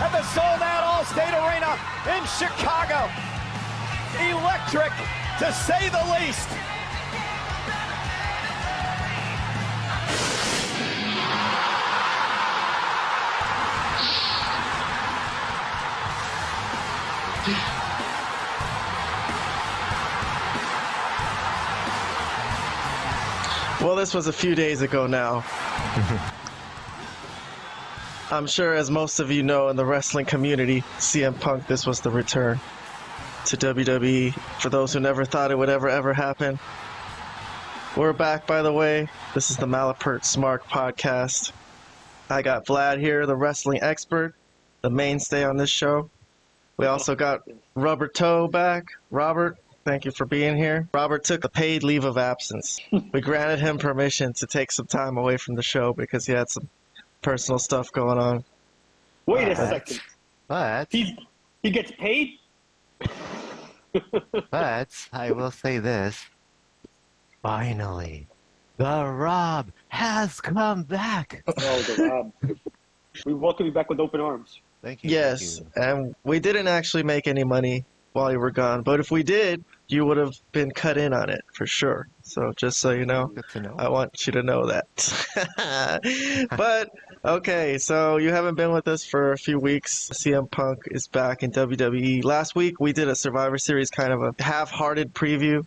at the sold-out Allstate Arena in Chicago. Electric, to say the least. Well, this was a few days ago now. I'm sure, as most of you know in the wrestling community, CM Punk, this was the return to WWE. For those who never thought it would ever happen, we're back, by the way. This is the Malapert Smark Podcast. I got Vlad here, the wrestling expert, the mainstay on this show. We also got Robert back. Robert, thank you for being here. Robert took a paid leave of absence. We granted him permission to take some time away from the show because he had some personal stuff going on. Wait a second. But he gets paid? But I will say this. Finally, the Rob has come back. Oh, the Rob. We welcome you back with open arms. Thank you. Yes, thank you. and we didn't actually make any money while you were gone, but if we did, you would have been cut in on it for sure. So just so you know, Good to know. I want you to know that. But okay, so you haven't been with us for a few weeks. CM Punk is back in WWE. Last week we did a Survivor Series kind of a half-hearted preview.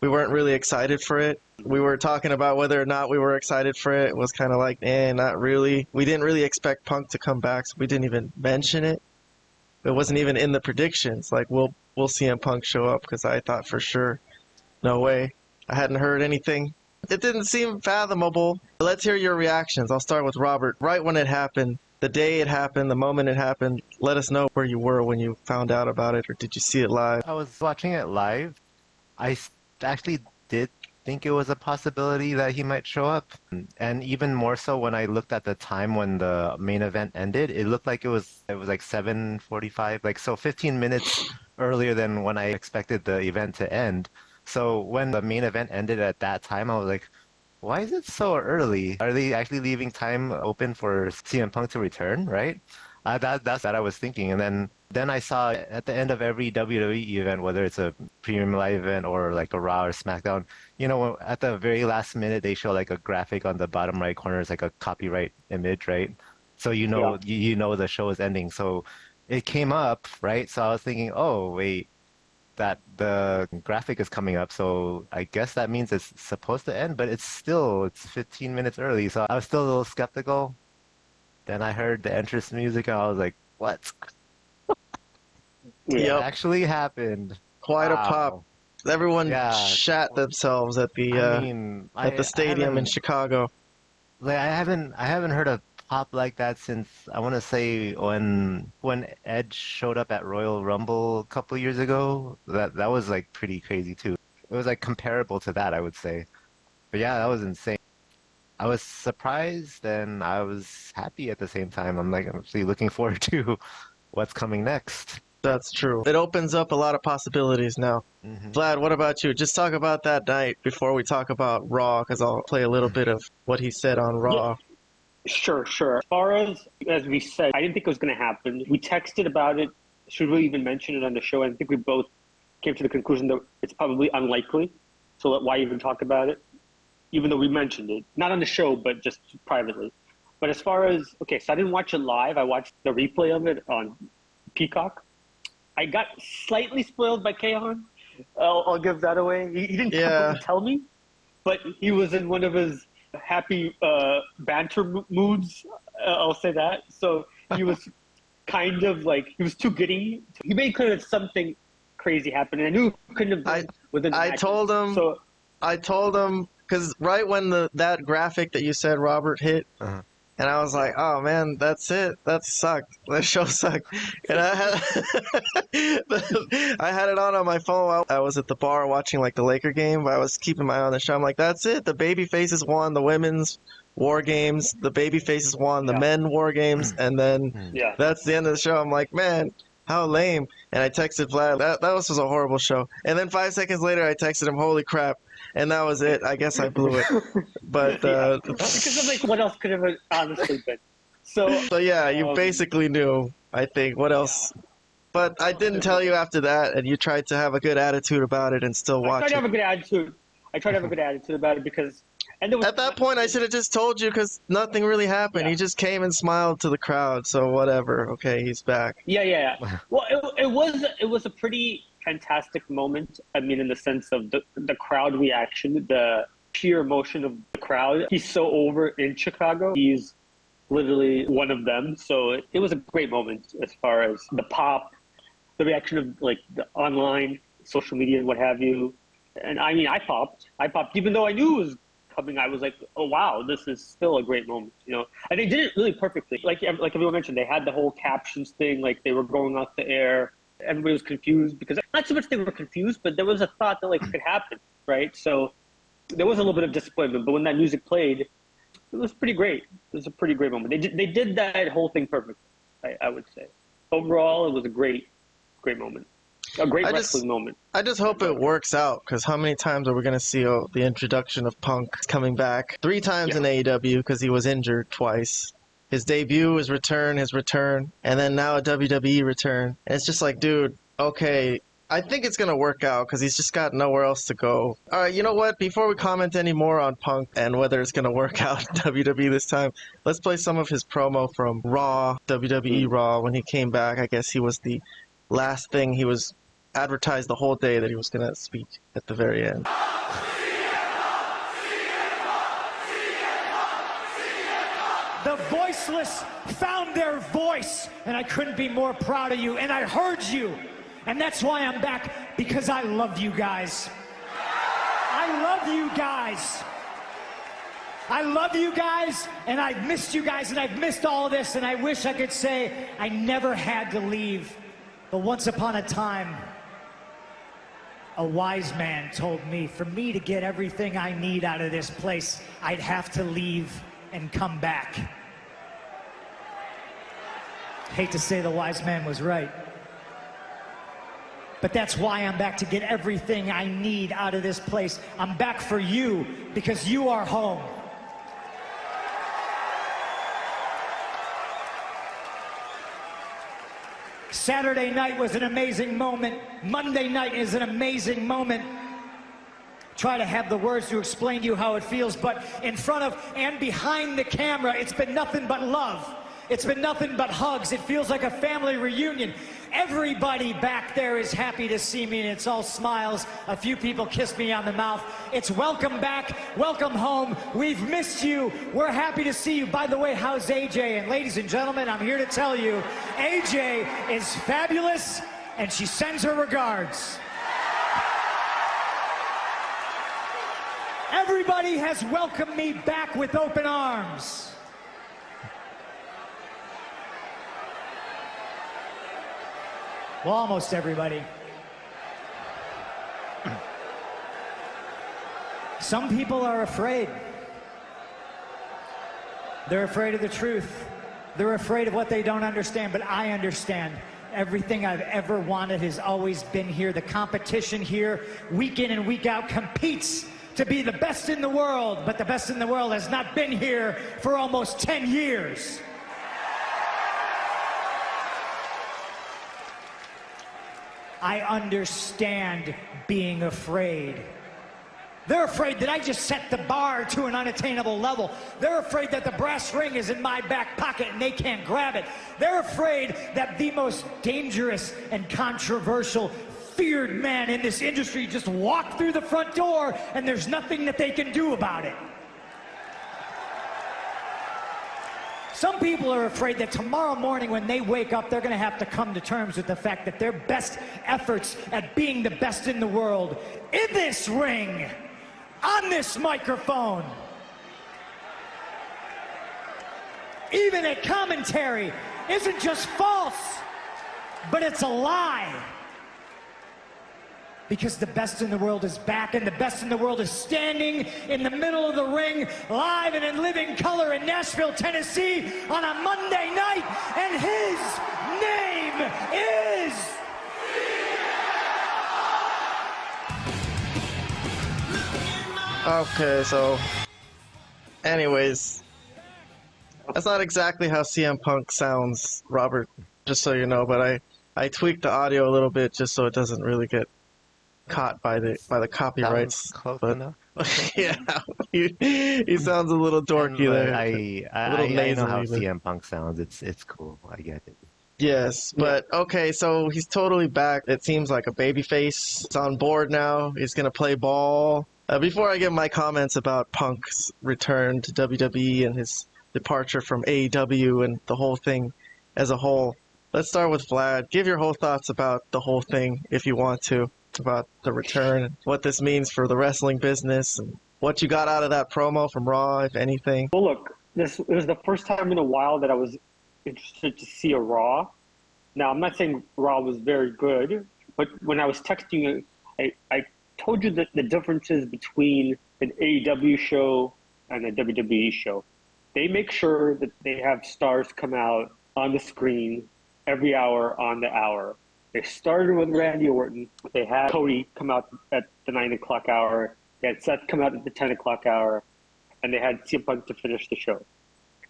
We weren't really excited for it. We were talking about whether or not we were excited for it. It was kind of like, not really. We didn't really expect Punk to come back, so we didn't even mention it. It wasn't even in the predictions. Like, we'll CM Punk show up, because I thought for sure, no way. I hadn't heard anything. It didn't seem fathomable. Let's hear your reactions. I'll start with Robert. Right when it happened, the day it happened, the moment it happened, let us know where you were when you found out about it, or did you see it live? I was watching it live. I actually did think it was a possibility that he might show up. And even more so when I looked at the time when the main event ended, it looked like it was like 7:45, like so 15 minutes earlier than when I expected the event to end. So when the main event ended at that time, I was like, why is it so early? Are they actually leaving time open for CM Punk to return, right? That's what I was thinking. And then I saw at the end of every WWE event, whether it's a premium live event or like a Raw or SmackDown, you know, at the very last minute, they show like a graphic on the bottom right corner. It's like a copyright image, right? So you know, you know the show is ending. So it came up, right? So I was thinking, oh, wait, that the graphic is coming up. So I guess that means it's supposed to end, but it's 15 minutes early. So I was still a little skeptical. Then I heard the entrance music and I was like, what? It actually happened. Quite a pop. Everyone shat Oh. themselves at the stadium in Chicago. Like I haven't heard a pop like that since I want to say when Edge showed up at Royal Rumble a couple of years ago. That was like pretty crazy too. It was like comparable to that, I would say. But yeah, that was insane. I was surprised and I was happy at the same time. I'm actually looking forward to what's coming next. That's true. It opens up a lot of possibilities now. Mm-hmm. Vlad, what about you? Just talk about that night before we talk about Raw, because I'll play a little bit of what he said on Raw. Yeah. Sure. As far as we said, I didn't think it was going to happen. We texted about it. Should we even mention it on the show? I think we both came to the conclusion that it's probably unlikely. So why even talk about it? Even though we mentioned it. Not on the show, but just privately. But as far as, so I didn't watch it live. I watched the replay of it on Peacock. I got slightly spoiled by Kahan. I'll give that away. He didn't completely tell me, but he was in one of his happy banter moods. I'll say that. So he was kind of like, he was too giddy. He made clear that something crazy happened. And I knew it couldn't have been within the matches. I told him, because right when that graphic that you said, Robert, hit, and I was like, oh man, that's it. That sucked. That show sucked. And I had it on my phone. I was at the bar watching like the Laker game, but I was keeping my eye on the show. I'm like, that's it. The baby faces won the women's war games. The baby faces won the men war games. And then that's the end of the show. I'm like, man, how lame. And I texted Vlad, that was just a horrible show. And then 5 seconds later, I texted him, holy crap. And that was it. I guess I blew it. But because of like what else could have honestly been. So yeah, you basically knew I think. What else? But I didn't tell you after that, and you tried to have a good attitude about it and still I watch tried to have it. a good attitude. I tried to have a good attitude about it because, and there was, At that point, I should have just told you because nothing really happened. Yeah. He just came and smiled to the crowd, so whatever. Okay, he's back. Yeah. Well, it was a pretty fantastic moment. I mean, in the sense of the crowd reaction, the sheer emotion of the crowd. He's so over in Chicago. He's literally one of them. So it was a great moment as far as the pop, the reaction of like the online, social media, and what have you. And I mean, I popped, even though I knew it was coming. I was like, oh wow, this is still a great moment, you know. And they did it really perfectly. Like everyone mentioned, they had the whole captions thing. Like they were going off the air. Everybody was confused because not so much they were confused, but there was a thought that like it could happen, right? So there was a little bit of disappointment. But when that music played, it was pretty great. It was a pretty great moment. They did that whole thing perfectly. I would say overall, it was a great moment. A great wrestling moment. I just hope it works out, because how many times are we going to see the introduction of Punk coming back? 3 times in AEW, because he was injured twice. His debut, his return, and then now a WWE return. And it's just like, dude, okay, I think it's going to work out, because he's just got nowhere else to go. All right, you know what? Before we comment any more on Punk and whether it's going to work out in WWE this time, let's play some of his promo from Raw, WWE Raw, when he came back. I guess he was the last thing he was advertised the whole day that he was going to speak at the very end. The voiceless found their voice, and I couldn't be more proud of you, and I heard you, and that's why I'm back, because I love you guys. I love you guys. I love you guys, and I've missed you guys, and I've missed all this, and I wish I could say I never had to leave. But once upon a time, a wise man told me, for me to get everything I need out of this place, I'd have to leave and come back. Hate to say the wise man was right. But that's why I'm back, to get everything I need out of this place. I'm back for you, because you are home. Saturday night was an amazing moment. Monday night is an amazing moment. Try to have the words to explain to you how it feels, but in front of and behind the camera, it's been nothing but love. It's been nothing but hugs. It feels like a family reunion. Everybody back there is happy to see me, and it's all smiles. A few people kissed me on the mouth. It's welcome back, welcome home. We've missed you. We're happy to see you. By the way, how's AJ? And ladies and gentlemen, I'm here to tell you, AJ is fabulous, and she sends her regards. Everybody has welcomed me back with open arms. Well, almost everybody. Some people are afraid. They're afraid of the truth. They're afraid of what they don't understand, but I understand. Everything I've ever wanted has always been here. The competition here, week in and week out, competes to be the best in the world, but the best in the world has not been here for almost 10 years. I understand being afraid. They're afraid that I just set the bar to an unattainable level. They're afraid that the brass ring is in my back pocket and they can't grab it. They're afraid that the most dangerous and controversial, feared man in this industry just walked through the front door and there's nothing that they can do about it. Some people are afraid that tomorrow morning when they wake up, they're going to have to come to terms with the fact that their best efforts at being the best in the world, in this ring, on this microphone, even at commentary, isn't just false, but it's a lie. Because the best in the world is back, and the best in the world is standing in the middle of the ring, live and in living color in Nashville, Tennessee, on a Monday night, and his name is... Okay, so... Anyways... That's not exactly how CM Punk sounds, Robert. just so you know, but I tweaked the audio a little bit just so it doesn't really get caught by the copyrights. Sounds close But enough. yeah, he sounds a little dorky But there. A little I know how nasally, but- CM Punk sounds. It's cool. I get it. Yes, but okay, so he's totally back. It seems like a babyface. He's on board now. He's gonna play ball. Before I give my comments about Punk's return to WWE and his departure from AEW and the whole thing as a whole, let's start with Vlad. Give your whole thoughts about the whole thing if you want to, about the return, what this means for the wrestling business, and what you got out of that promo from Raw, if anything. Well, look, it was the first time in a while that I was interested to see a Raw. Now, I'm not saying Raw was very good, but when I was texting you, I told you that the differences between an AEW show and a WWE show. They make sure that they have stars come out on the screen every hour on the hour. They started with Randy Orton. They had Cody come out at the 9 o'clock hour. They had Seth come out at the 10 o'clock hour. And they had CM Punk to finish the show.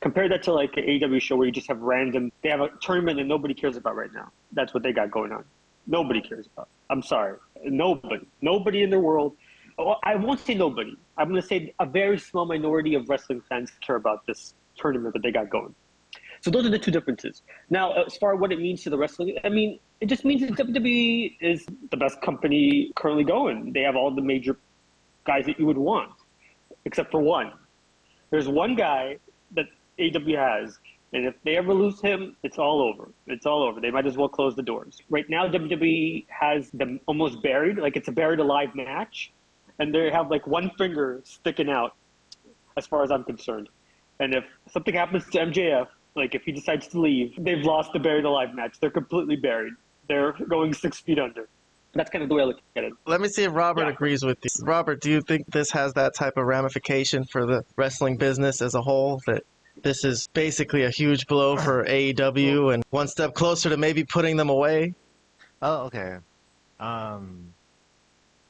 Compare that to like an AEW show where you just have they have a tournament that nobody cares about right now. That's what they got going on. Nobody cares about. I'm sorry. Nobody in the world. Well, I won't say nobody. I'm going to say a very small minority of wrestling fans care about this tournament that they got going. So those are the two differences. Now, as far as what it means to the wrestling, I mean, it just means that WWE is the best company currently going. They have all the major guys that you would want, except for one. There's one guy that AEW has, and if they ever lose him, it's all over. It's all over. They might as well close the doors. Right now, WWE has them almost buried, like it's a buried alive match, and they have like one finger sticking out, as far as I'm concerned. And if something happens to MJF, like if he decides to leave, they've lost the buried alive match. They're completely buried. They're going 6 feet under. That's kind of the way I look at it. Let me see if Robert agrees with you. Robert, do you think this has that type of ramification for the wrestling business as a whole? That this is basically a huge blow for AEW and one step closer to maybe putting them away? Oh, okay.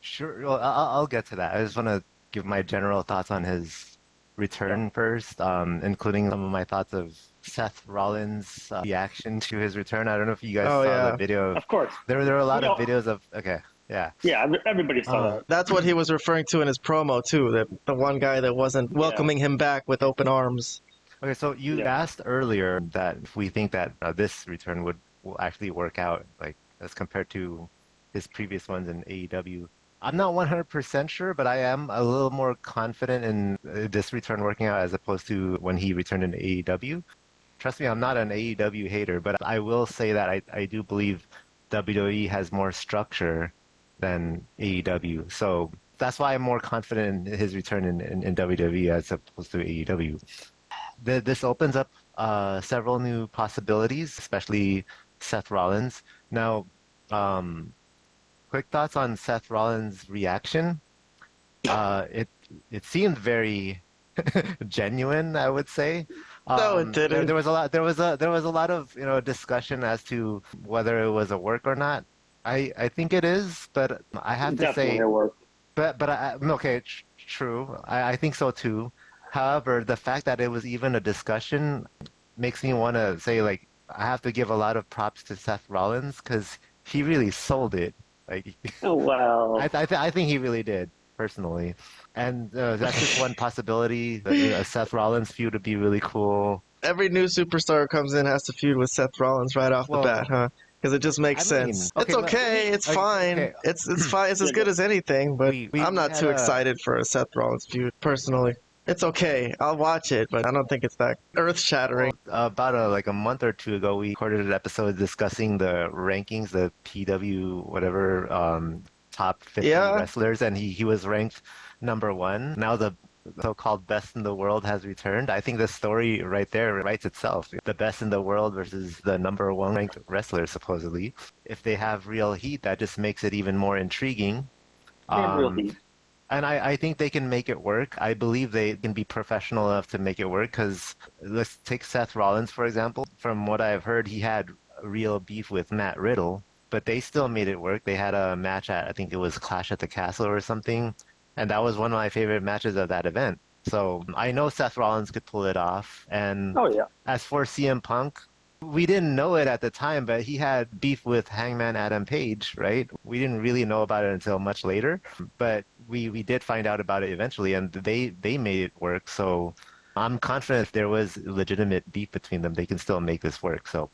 Sure. Well, I'll get to that. I just want to give my general thoughts on his return first, including some of my thoughts of Seth Rollins' reaction to his return. I don't know if you guys saw the video. Of course. There were a lot of videos of. Okay. Yeah. Yeah, everybody saw that. That's what he was referring to in his promo, too, that the one guy that wasn't welcoming him back with open arms. Okay, so you asked earlier that if we think that this return will actually work out, like as compared to his previous ones in AEW. I'm not 100% sure, but I am a little more confident in this return working out as opposed to when he returned in AEW. Trust me, I'm not an AEW hater, but I will say that I do believe WWE has more structure than AEW. So that's why I'm more confident in his return in WWE as opposed to AEW. This opens up several new possibilities, especially Seth Rollins. Now, quick thoughts on Seth Rollins' reaction. It seemed very genuine, I would say. No, it didn't. There was a lot of discussion as to whether it was a work or not. I think it is, but I have to say, a work. Okay, true. I think so too. However, the fact that it was even a discussion makes me want to say, like, I have to give a lot of props to Seth Rollins because he really sold it. Like, oh wow! I think he really did personally, and that's just one possibility. A Seth Rollins feud would be really cool. Every new superstar who comes in has to feud with Seth Rollins right off the bat, huh? Because it just makes sense. It's okay. It's fine. Okay. It's fine. It's as good as anything. But I'm not too excited for a Seth Rollins feud personally. It's okay. I'll watch it, but I don't think it's that earth-shattering. About a month or two ago, we recorded an episode discussing the rankings, the PW whatever top 50 wrestlers, and he was ranked number 1. Now the so-called best in the world has returned. I think the story right there writes itself. The best in the world versus the number 1 ranked wrestler, supposedly. If they have real heat, that just makes it even more intriguing. Real heat. And I think they can make it work. I believe they can be professional enough to make it work because let's take Seth Rollins, for example. From what I've heard, he had real beef with Matt Riddle, but they still made it work. They had a match at, I think it was Clash at the Castle or something, and that was one of my favorite matches of that event. So I know Seth Rollins could pull it off. And as for CM Punk, We didn't know it at the time, but he had beef with Hangman Adam Page, right? We didn't really know about it until much later, but we did find out about it eventually, and they made it work. So I'm confident if there was legitimate beef between them, they can still make this work. So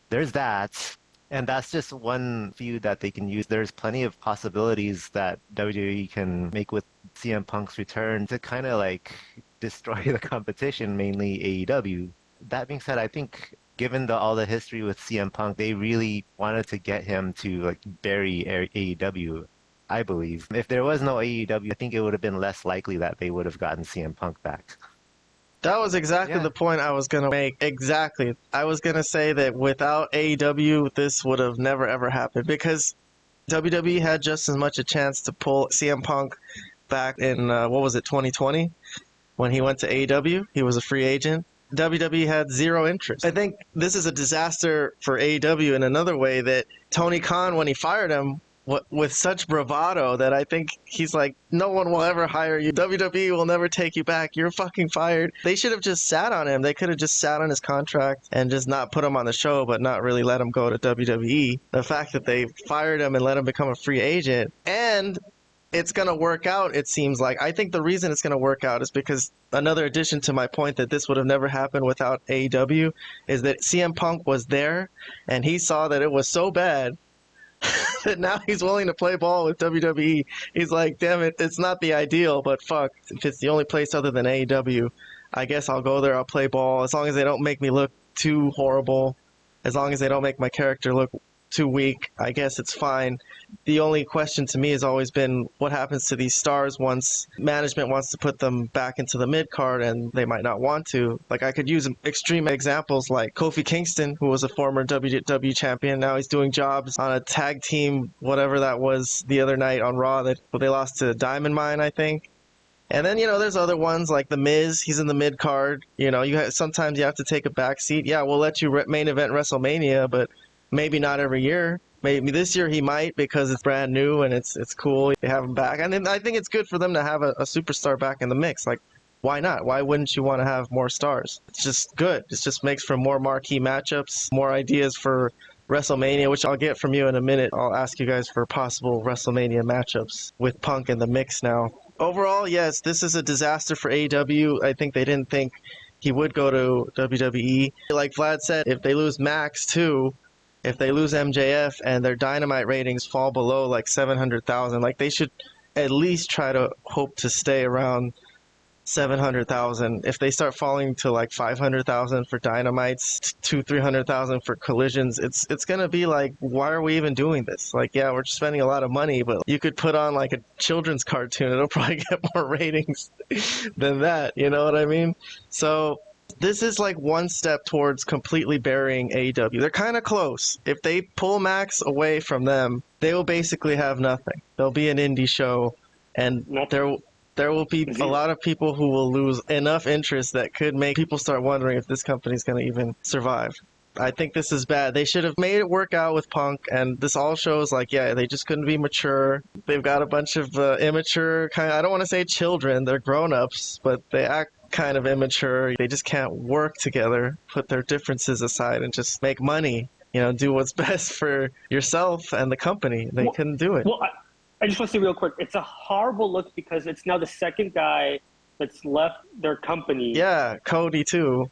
there's that. And that's just one feud that they can use. There's plenty of possibilities that WWE can make with CM Punk's return to kind of like destroy the competition, mainly AEW. That being said, I think given all the history with CM Punk, they really wanted to get him to like bury AEW, I believe. If there was no AEW, I think it would have been less likely that they would have gotten CM Punk back. That was exactly the point I was going to make. Exactly. I was going to say that without AEW, this would have never, ever happened because WWE had just as much a chance to pull CM Punk back in, 2020? When he went to AEW, he was a free agent. WWE had zero interest. I think this is a disaster for AEW in another way that Tony Khan, when he fired him, with such bravado that I think he's like, no one will ever hire you. WWE will never take you back. You're fucking fired. They should have just sat on him. They could have just sat on his contract and just not put him on the show, but not really let him go to WWE. The fact that they fired him and let him become a free agent, and it's going to work out, it seems like. I think the reason it's going to work out is because another addition to my point that this would have never happened without AEW is that CM Punk was there and he saw that it was so bad that now he's willing to play ball with WWE. He's like, damn it, it's not the ideal, but fuck, if it's the only place other than AEW, I guess I'll go there, I'll play ball, as long as they don't make me look too horrible, as long as they don't make my character look too weak, I guess it's fine. The only question to me has always been what happens to these stars once management wants to put them back into the mid-card and they might not want to. Like, I could use extreme examples like Kofi Kingston, who was a former WWE champion. Now he's doing jobs on a tag team, whatever that was, the other night on Raw that they lost to Diamond Mine, I think. And then, there's other ones like The Miz. He's in the mid-card. Sometimes you have to take a back seat. Yeah, we'll let you main event WrestleMania, but maybe not every year. Maybe this year he might because it's brand new and it's cool. They have him back. And then I think it's good for them to have a superstar back in the mix. Like, why not? Why wouldn't you want to have more stars? It's just good. It just makes for more marquee matchups, more ideas for WrestleMania, which I'll get from you in a minute. I'll ask you guys for possible WrestleMania matchups with Punk in the mix now. Overall, yes, this is a disaster for AEW. I think they didn't think he would go to WWE. Like Vlad said, if they lose Max too, if they lose MJF and their Dynamite ratings fall below like 700,000, like they should at least try to hope to stay around 700,000. If they start falling to like 500,000 for Dynamites, 300,000 for Collisions, it's gonna be like, why are we even doing this? Like, yeah, we're spending a lot of money, but you could put on like a children's cartoon, it'll probably get more ratings than that. You know what I mean? So this is like one step towards completely burying AEW. They're kind of close. If they pull Max away from them, they will basically have nothing. They'll be an indie show, and there will be a lot of people who will lose enough interest that could make people start wondering if this company's going to even survive. I think this is bad. They should have made it work out with Punk, and this all shows like, yeah, they just couldn't be mature. They've got a bunch of immature, I don't want to say children, they're grown-ups, but they act kind of immature. They just can't work together, put their differences aside, and just make money. Do what's best for yourself and the company. They couldn't do it. Well, I just want to say real quick, it's a horrible look because it's now the second guy that's left their company. Yeah, Cody too.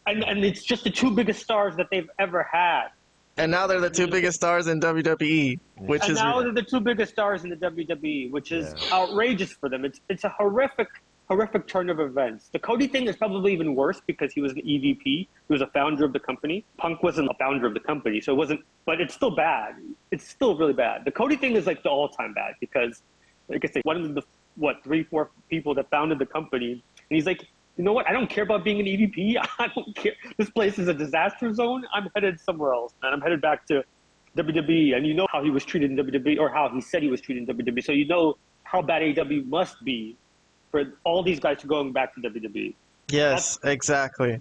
And it's just the two biggest stars that they've ever had. And now they're the two biggest stars in WWE, they're the two biggest stars in the WWE, which is outrageous for them. It's a horrific turn of events. The Cody thing is probably even worse because he was an EVP. He was a founder of the company. Punk wasn't a founder of the company, so it wasn't. But it's still bad. It's still really bad. The Cody thing is like the all-time bad because, like I said, one of the 3-4 people that founded the company, and he's like, you know what? I don't care about being an EVP. I don't care. This place is a disaster zone. I'm headed somewhere else, man. I'm headed back to WWE. And you know how he was treated in WWE, or how he said he was treated in WWE. So you know how bad AEW must be for all these guys to going back to WWE. Yes, exactly.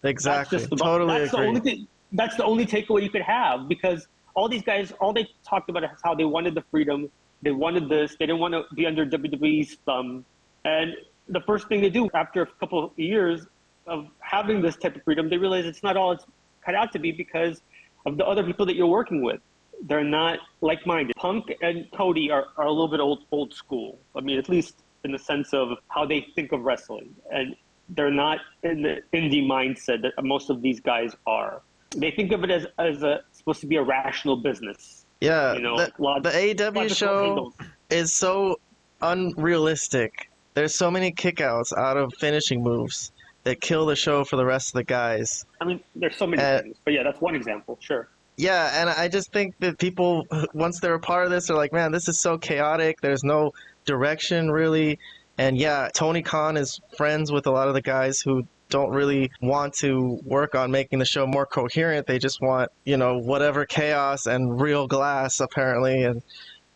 Totally agree. That's the only takeaway you could have, because all these guys, all they talked about is how they wanted the freedom. They wanted this. They didn't want to be under WWE's thumb. And the first thing they do after a couple of years of having this type of freedom, they realize it's not all it's cut out to be because of the other people that you're working with. They're not like-minded. Punk and Cody are a little bit old school. I mean, at least in the sense of how they think of wrestling. And they're not in the indie mindset that most of these guys are. They think of it as supposed to be a rational business. Yeah, you know, the AEW show is so unrealistic. There's so many kickouts out of finishing moves that kill the show for the rest of the guys. I mean, there's so many things. But yeah, that's one example, sure. Yeah, and I just think that people, once they're a part of this, are like, man, this is so chaotic. There's no direction, really. And yeah, Tony Khan is friends with a lot of the guys who don't really want to work on making the show more coherent. They just want, whatever chaos and real glass, apparently, and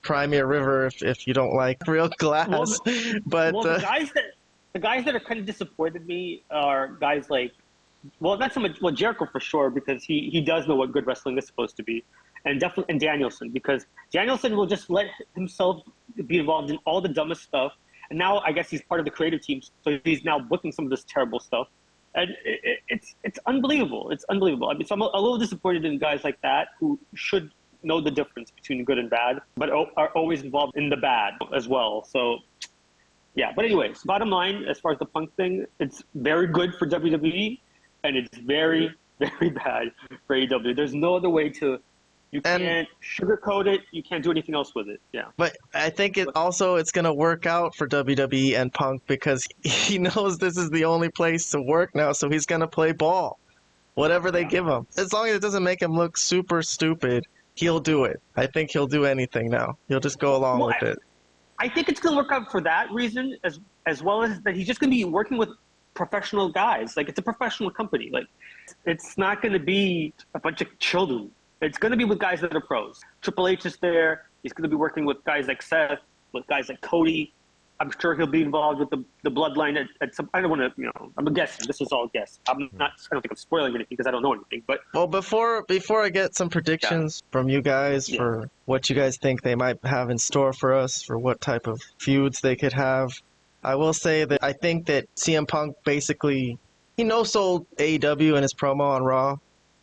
Crimea River if you don't like real glass. The guys that are kind of disappointed me are guys like, not so much Jericho for sure, because he does know what good wrestling is supposed to be, and Danielson, because Danielson will just let himself be involved in all the dumbest stuff, and now I guess he's part of the creative team, so he's now booking some of this terrible stuff, and it's unbelievable. It's unbelievable. I mean, so I'm a little disappointed in guys like that who should know the difference between good and bad, but are always involved in the bad as well. So. Yeah, but anyways, bottom line, as far as the Punk thing, it's very good for WWE, and it's very, very bad for AEW. There's no other way to. You can't sugarcoat it. You can't do anything else with it. Yeah. But I think it's going to work out for WWE and Punk because he knows this is the only place to work now, so he's going to play ball. Whatever they give him. As long as it doesn't make him look super stupid, he'll do it. I think he'll do anything now. He'll just go along with it. I think it's going to work out for that reason, as well as that he's just going to be working with professional guys. Like, it's a professional company. Like, it's not going to be a bunch of children. It's going to be with guys that are pros. Triple H is there. He's going to be working with guys like Seth, with guys like Cody. I'm sure he'll be involved with the bloodline at some. I don't want to, I'm guessing. This is all guess. I don't think I'm spoiling anything because I don't know anything. But before I get some predictions from you guys for what you guys think they might have in store for us, for what type of feuds they could have, I will say that I think that CM Punk basically he no-sold AEW in his promo on Raw.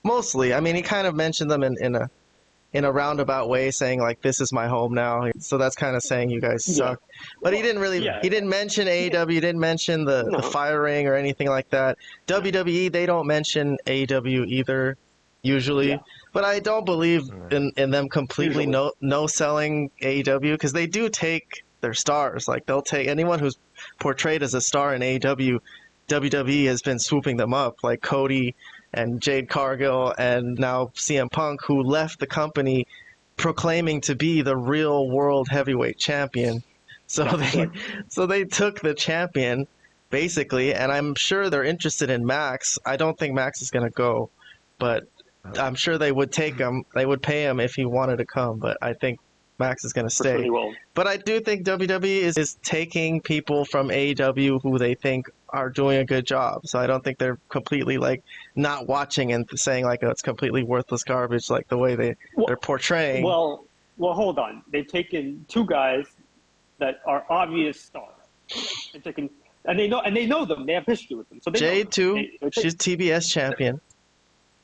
Mostly, I mean, he kind of mentioned them in a roundabout way, saying like, "This is my home now." So that's kind of saying you guys suck. But he didn't really. He didn't mention AEW. He didn't mention the firing or anything like that. WWE, they don't mention AEW either, usually. Yeah. But I don't believe in them completely no selling AEW because they do take their stars. Like they'll take anyone who's portrayed as a star in AEW. WWE has been swooping them up, like Cody and Jade Cargill, and now CM Punk, who left the company proclaiming to be the real world heavyweight champion. So they took the champion, basically, and I'm sure they're interested in Max. I don't think Max is going to go, but I'm sure they would take him. They would pay him if he wanted to come, but I think Max is going to stay. Sure but I do think WWE is taking people from AEW who they think are doing a good job. So I don't think they're completely like not watching and saying like, oh, it's completely worthless garbage, like the way they're portraying. Well, hold on. They've taken two guys that are obvious stars. And they know them. They have history with them. So Jade too. She's TBS champion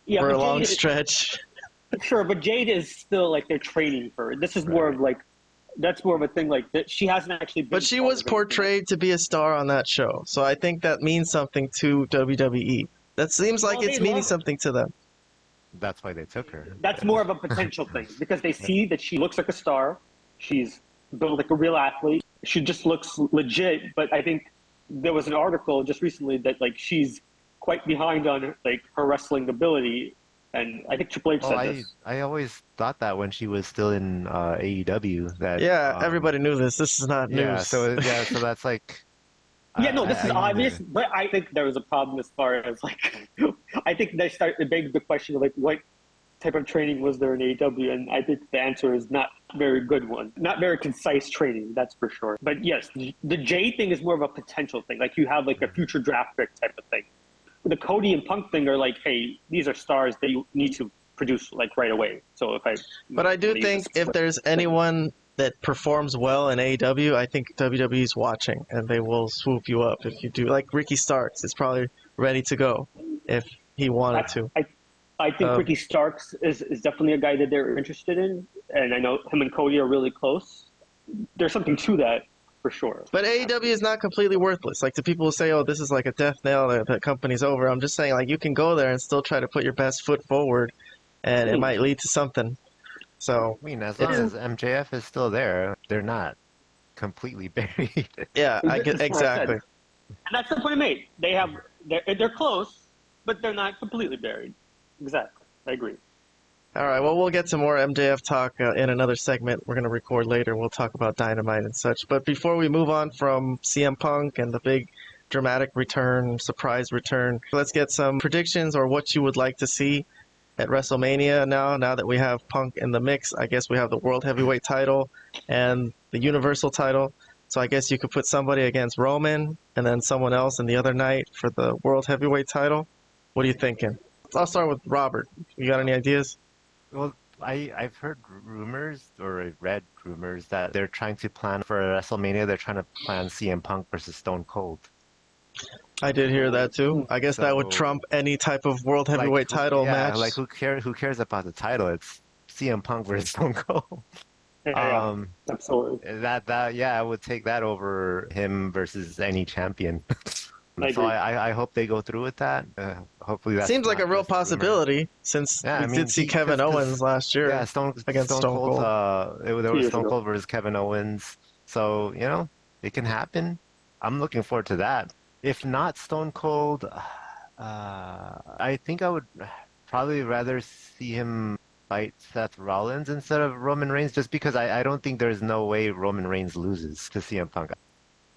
for a long stretch. Sure, but Jade is still like they're training for. This is more of like that's more of a thing like that. She hasn't actually been. But she was portrayed to be a star on that show, so I think that means something to WWE. That seems like it's meaning something to them. That's why they took her. That's more of a potential thing because they see that she looks like a star. She's built like a real athlete. She just looks legit. But I think there was an article just recently that like she's quite behind on like her wrestling ability. And I think Triple H said this. I always thought that when she was still in AEW. That everybody knew this. This is not news. So that's like. This is obvious, but I think there was a problem as far as like, I think they begged the question of like what type of training was there in AEW, and I think the answer is not very good one, not very concise training, that's for sure. But yes, the Jade thing is more of a potential thing, like you have like a future draft pick type of thing. The Cody and Punk thing are like, hey, these are stars that you need to produce like right away. So But I do think if there's anyone that performs well in AEW, I think WWE's watching and they will swoop you up if you do. Like Ricky Starks is probably ready to go if he wanted to. I think Ricky Starks is definitely a guy that they're interested in, and I know him and Cody are really close. There's something to that for sure. But AEW is not completely worthless. Like, to people who say, "Oh, this is like a death knell, the company's over," I'm just saying, like, you can go there and still try to put your best foot forward, and it might lead to something. So, I mean, as long as MJF is still there, they're not completely buried. yeah, I get exactly. And that's the point I made. They're close, but they're not completely buried. Exactly. I agree. All right, well, we'll get to more MJF talk in another segment we're going to record later. We'll talk about Dynamite and such. But before we move on from CM Punk and the big dramatic return, surprise return, let's get some predictions or what you would like to see at WrestleMania now that we have Punk in the mix. I guess we have the World Heavyweight title and the Universal title. So I guess you could put somebody against Roman and then someone else in the other night for the World Heavyweight title. What are you thinking? I'll start with Robert. You got any ideas? Well, I've heard rumors, or I've read rumors, that they're trying to plan for WrestleMania. They're trying to plan CM Punk versus Stone Cold. I did hear that too. I guess that would trump any type of World Heavyweight title match. Like who cares about the title? It's CM Punk versus Stone Cold. Absolutely. I would take that over him versus any champion. So I hope they go through with that. Hopefully that seems like a real possibility since we did see Kevin Owens last year against Stone Cold. There was Stone Cold versus Kevin Owens. So, it can happen. I'm looking forward to that. If not Stone Cold, I think I would probably rather see him fight Seth Rollins instead of Roman Reigns, just because I don't think there's no way Roman Reigns loses to CM Punk.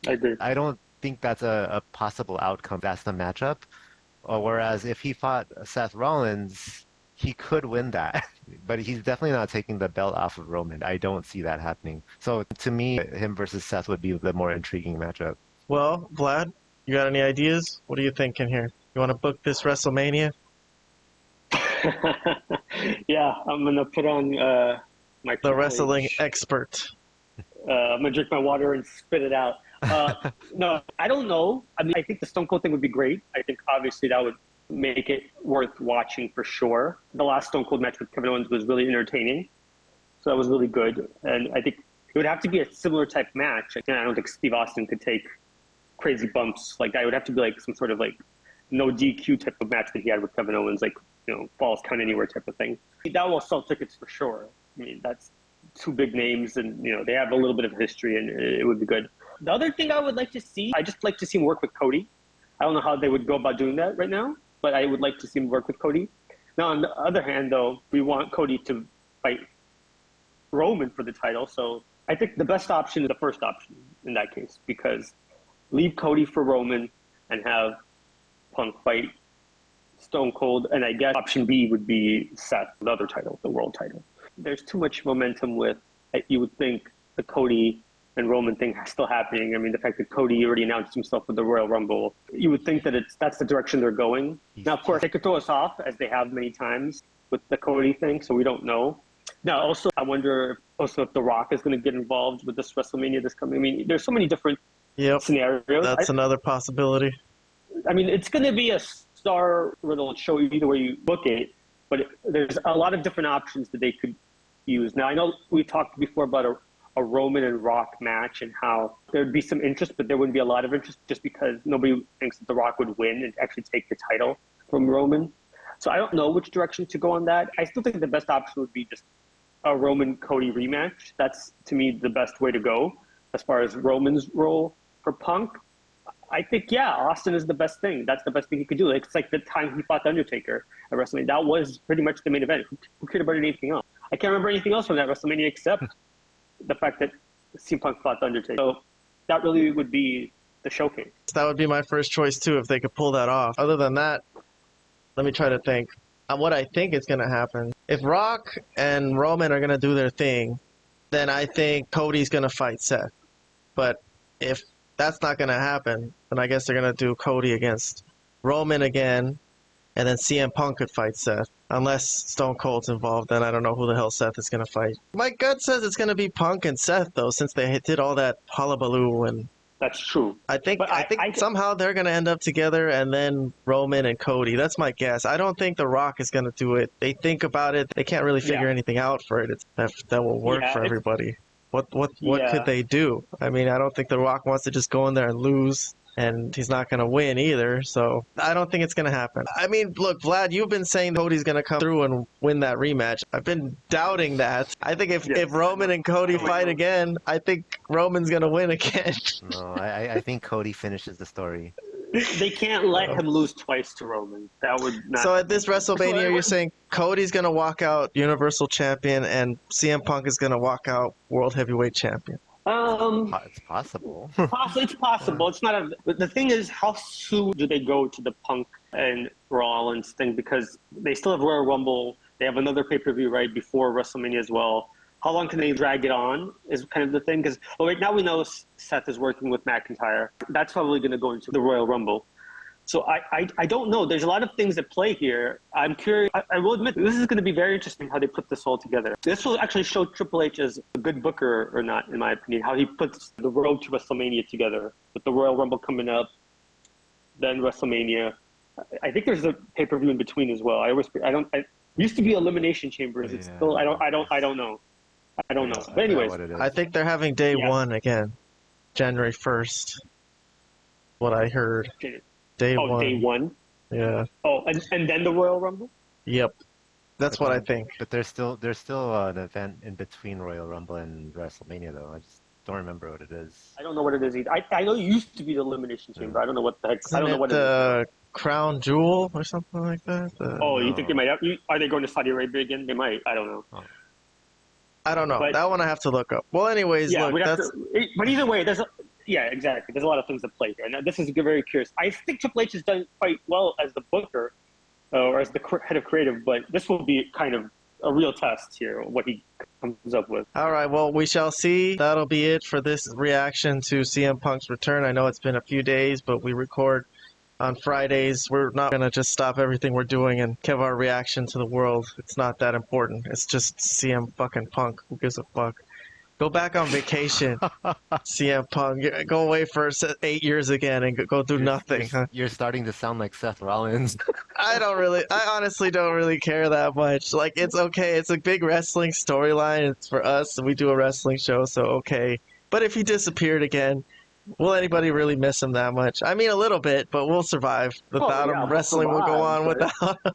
I agree. I don't think that's a possible outcome. That's the matchup. Whereas if he fought Seth Rollins, he could win that. But he's definitely not taking the belt off of Roman. I don't see that happening. So to me, him versus Seth would be the more intriguing matchup. Well, Vlad, you got any ideas? What are you thinking here? You want to book this WrestleMania? Yeah, I'm going to put on my... The wrestling expert. I'm going to drink my water and spit it out. No, I don't know. I mean, I think the Stone Cold thing would be great. I think obviously that would make it worth watching for sure. The last Stone Cold match with Kevin Owens was really entertaining. So that was really good. And I think it would have to be a similar type match. Again, I don't think Steve Austin could take crazy bumps. Like, that would have to be like some sort of like no DQ type of match that he had with Kevin Owens, like, falls count anywhere type of thing. That will sell tickets for sure. I mean, that's two big names, and they have a little bit of history, and it would be good. The other thing I would like to see, I just like to see him work with Cody. I don't know how they would go about doing that right now, but I would like to see him work with Cody. Now, on the other hand, though, we want Cody to fight Roman for the title, so I think the best option is the first option in that case, because leave Cody for Roman and have Punk fight Stone Cold, and I guess option B would be Seth, the other title, the world title. There's too much momentum with, you would think, the Cody and Roman thing still happening. I mean, the fact that Cody already announced himself for the Royal Rumble, you would think that that's the direction they're going. Now, of course, they could throw us off, as they have many times with the Cody thing, so we don't know. Now, also, I wonder if The Rock is going to get involved with this WrestleMania this coming. I mean, there's so many different scenarios. That's another possibility. I mean, it's going to be a star-riddled show either way you look at it, but there's a lot of different options that they could use. Now, I know we talked before about a Roman and Rock match and how there'd be some interest, but there wouldn't be a lot of interest just because nobody thinks that The Rock would win and actually take the title from Roman. So I don't know which direction to go on that. I still think the best option would be just a Roman-Cody rematch. That's, to me, the best way to go as far as Roman's role for Punk. I think, Austin is the best thing. That's the best thing he could do. It's like the time he fought The Undertaker at WrestleMania. That was pretty much the main event. Who cared about anything else? I can't remember anything else from that WrestleMania except the fact that CM Punk fought The Undertaker. So that really would be the showcase. That would be my first choice, too, if they could pull that off. Other than that, let me try to think. What I think is going to happen. If Rock and Roman are going to do their thing, then I think Cody's going to fight Seth. But if that's not going to happen, then I guess they're going to do Cody against Roman again, and then CM Punk could fight Seth. Unless Stone Cold's involved, then I don't know who the hell Seth is going to fight. My gut says it's going to be Punk and Seth, though, since they did all that hullabaloo and That's true. I think But I think somehow they're going to end up together, and then Roman and Cody. That's my guess. I don't think The Rock is going to do it. They think about it. They can't really figure anything out for it. That will work for everybody. What could they do? I mean, I don't think The Rock wants to just go in there and lose, and he's not going to win either. So I don't think it's going to happen. I mean, look, Vlad, you've been saying Cody's going to come through and win that rematch. I've been doubting that. I think if Roman and Cody fight again, I think Roman's going to win again. No, I think Cody finishes the story. They can't let him lose twice to Roman. That would not. So at this WrestleMania, you're saying Cody's going to walk out Universal Champion and CM Punk is going to walk out World Heavyweight Champion? It's possible. It's possible. It's not. But the thing is, how soon do they go to the Punk and Rollins thing? Because they still have Royal Rumble. They have another pay-per-view right before WrestleMania as well. How long can they drag it on is kind of the thing. Because right now we know Seth is working with McIntyre. That's probably going to go into the Royal Rumble. So I don't know. There's a lot of things at play here. I'm curious. I will admit, this is going to be very interesting how they put this all together. This will actually show Triple H as a good booker or not, in my opinion, how he puts the road to WrestleMania together with the Royal Rumble coming up, then WrestleMania. I think there's a pay-per-view in between as well. It used to be Elimination Chambers. It's still, I don't know. I don't know. But anyways, I think they're having day one again, January 1st. What I heard. Day one. Day one? Yeah. Oh, and then the Royal Rumble? Yep. That's what I think. But there's still an event in between Royal Rumble and WrestleMania, though. I just don't remember what it is. I don't know what it is either. I know it used to be the Elimination Chamber. I don't know what the heck. Isn't I don't know what it is. Crown Jewel or something like that? You think they might have? Are they going to Saudi Arabia again? They might. I don't know. Oh. I don't know. That one I have to look up. Well, anyways, look, but either way, exactly. There's a lot of things at play here. And this is very curious. I think Triple H has done quite well as the booker or as the head of creative, but this will be kind of a real test here, what he comes up with. All right, well, we shall see. That'll be it for this reaction to CM Punk's return. I know it's been a few days, but we record on Fridays. We're not going to just stop everything we're doing and give our reaction to the world. It's not that important. It's just CM fucking Punk. Who gives a fuck? Go back on vacation, CM Punk. Go away for 8 years again and go do nothing. You're starting to sound like Seth Rollins. I honestly don't really care that much. Like, it's okay. It's a big wrestling storyline. It's for us. We do a wrestling show, so okay. But if he disappeared again, will anybody really miss him that much? I mean, a little bit, but we'll survive without him. Wrestling will go on without him.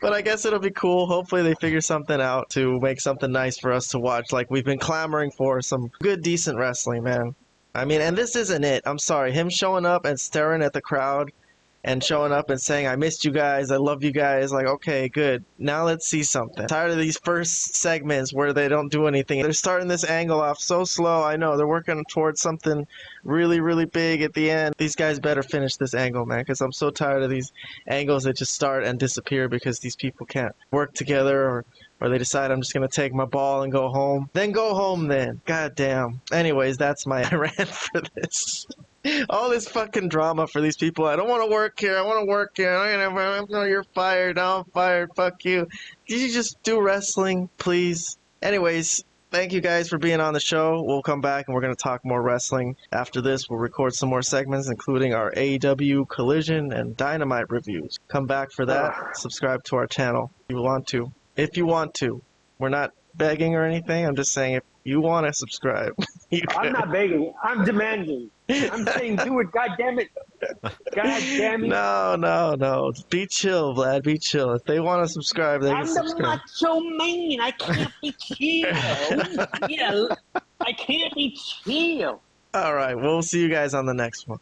But I guess it'll be cool. Hopefully they figure something out to make something nice for us to watch. Like we've been clamoring for some good, decent wrestling, man. I mean, and this isn't it. I'm sorry. Him showing up and staring at the crowd and showing up and saying, I missed you guys. I love you guys. Like, okay, good. Now let's see something. Tired of these first segments where they don't do anything. They're starting this angle off so slow. I know. They're working towards something really, really big at the end. These guys better finish this angle, man, because I'm so tired of these angles that just start and disappear because these people can't work together or they decide I'm just going to take my ball and go home. Then go home then. God damn. Anyways, that's my rant for this. All this fucking drama for these people. I don't want to work here. I want to work here. You're fired. I'm fired. Fuck you. Did you just do wrestling, please? Anyways, thank you guys for being on the show. We'll come back and we're going to talk more wrestling. After this, we'll record some more segments, including our AEW Collision and Dynamite reviews. Come back for that. Subscribe to our channel if you want to. If you want to. We're not begging or anything. I'm just saying if you want to subscribe. I'm not begging. I'm demanding. I'm saying do it. God damn it. God damn it. No. Be chill, Vlad. Be chill. If they want to subscribe, they can subscribe. I'm the macho man. I can't be chill. I can't be chill. All right. We'll see you guys on the next one.